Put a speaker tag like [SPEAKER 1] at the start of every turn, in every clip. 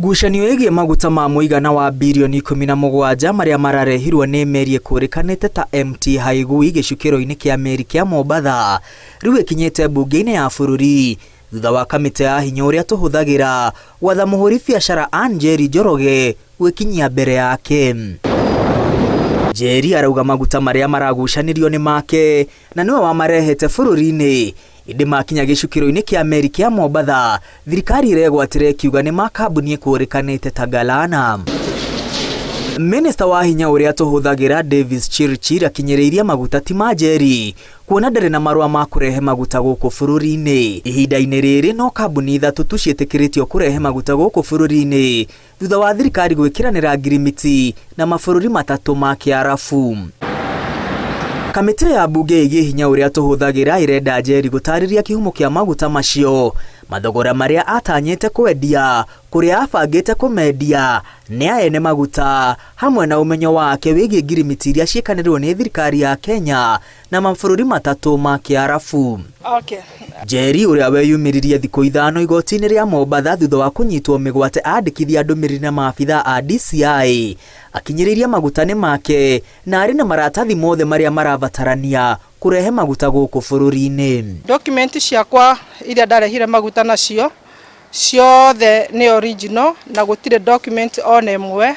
[SPEAKER 1] Ngucanio ĩgiĩ maguta ma mũigana wa birioni 17 maria mararehirwo nĩ meri ĩkũrĩkanĩte ta MT Haigui gĩcukĩro-inĩ kĩa meri kĩa Mombatha rĩu ĩkinyĩte mbunge-inĩ ya bũrũri thutha wa kamĩtĩ ya hinya ũrĩa tũhũthagĩra gwatha mũhũri biacara Anne Njoroge gwĩkinyia mbere yake. Njeri arauga maguta maria maragucanĩrio nĩ make na nĩwe wamarehete bũrũri-inĩ. Indi makinya gĩcukĩro-inĩ kĩa meri kĩa Mombatha thirikari iregwatĩra ikiuga nĩ makambuni ĩkũrĩkanĩte ta Galana. Minister wa hinya ũrĩa tũhũthagĩra Davis Chirchir akinyĩrĩirie maguta ti ma Njeri kuona ndarĩ na marũa ma kũrehe maguta gũkũ bũrũri-inĩ. Ihinda-inĩ rĩrĩ no kambuni ithatũ tu ciĩtĩkĩrĩtio kũrehe maguta gũkũ bũrũri-inĩ thutha wa thirikari gwĩkĩranĩra ngirimiti na mabũrũri matatũ ma Kĩarabu. Kamĩtĩ ya mbunge ĩgiĩ hinya ũrĩa tũhũthagĩra irenda Njeri gũtarĩrĩa kĩhumo kĩa maguta macio, mathogora maria atanyĩte kwendia, kũrĩa abangĩte kũmendia, nĩ aene maguta hamwe na ũmenyo wake wĩgiĩ ngirimiti iria ciĩkanĩrĩirwo nĩ thirikari ya Kenya na mabũrũri matatũ ma Kĩarabu. Njeri ũrĩa weyumĩririe thikũ ithano igoti-inĩ rĩa Mombatha thutha wa kũnyitwo mĩgwate andĩkithia ndũmĩrĩri na maabitha a DCI akinyĩrĩirie maguta nĩ make na arĩ na maratathi mothe maria marabatarania kurehe maguta gũkũ bũrũri-inĩ.
[SPEAKER 2] Document ciakwa iria ndarehire maguta nacio ciothe nĩ original na gũtirĩ document ona ĩmwe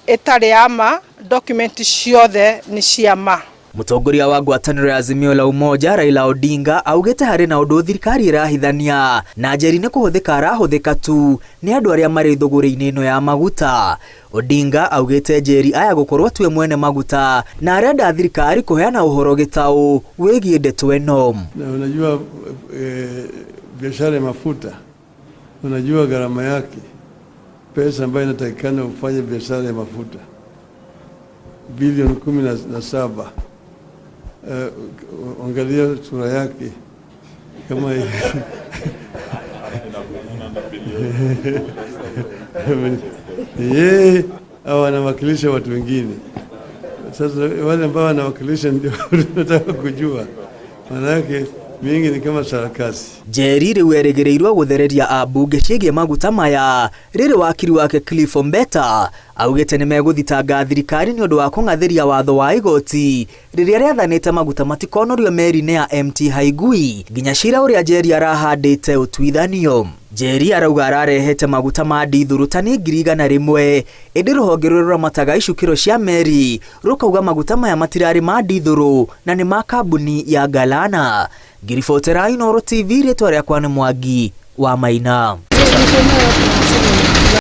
[SPEAKER 2] ĩtarĩ ya ma. Document ciothe nĩ cia ma.
[SPEAKER 1] Mũtongoria wa ngwatanĩro ya Azimio la Umoja Raila Odinga augĩte harĩ na ũndũ thirikari ĩrahithania na Njeri nĩ kũhũthĩka arahũthĩka tu nĩ andũ arĩa marĩ thũgũrĩ-inĩ ĩno ya maguta. Odinga augĩte Njeri aya gũkorwo tuwe mwene maguta na arenda thirikari kũheana ũhoro gĩtaũ wĩgiĩ ndeto ĩno.
[SPEAKER 3] Na unajua biashara ya mafuta, unajua gharama yake, pesa ambayo inatakikana ufanye biashara ya mafuta bilioni 17. Angalia sura yake kama yeye au anawakilisha watu wengine. Sasa wale ambao wanawakilisha ndio tunataka kujua, maana yake mingi ni kama sarakasi.
[SPEAKER 1] Njeri rĩu erĩgĩrĩirwo gũthereria ambunge ciĩgiĩ maguta maya. Rĩrĩ wakiri wake Cliff Mbeta augĩte nĩ megũthitanga thirikari nĩ ũndũ wa kũng'athĩria watho wa igoti rĩrĩa rĩathanĩte maguta matikonorio meri-inĩ ya MT Haigui nginya cira ũrĩa Njeri arahandĩte ũtuithanio. Njeri arauga ararehete maguta ma ndithũrũ tani 100,000 ĩndĩ rũhonge rũrĩa rũramataga icukĩro cia meri rũkauga maguta maya matirarĩ ma ndithũrũ na nĩ ma kambuni ya Galana. Ngiribotera Inooro TV rĩtwa rĩakwa nĩ Mwangi wa Maina.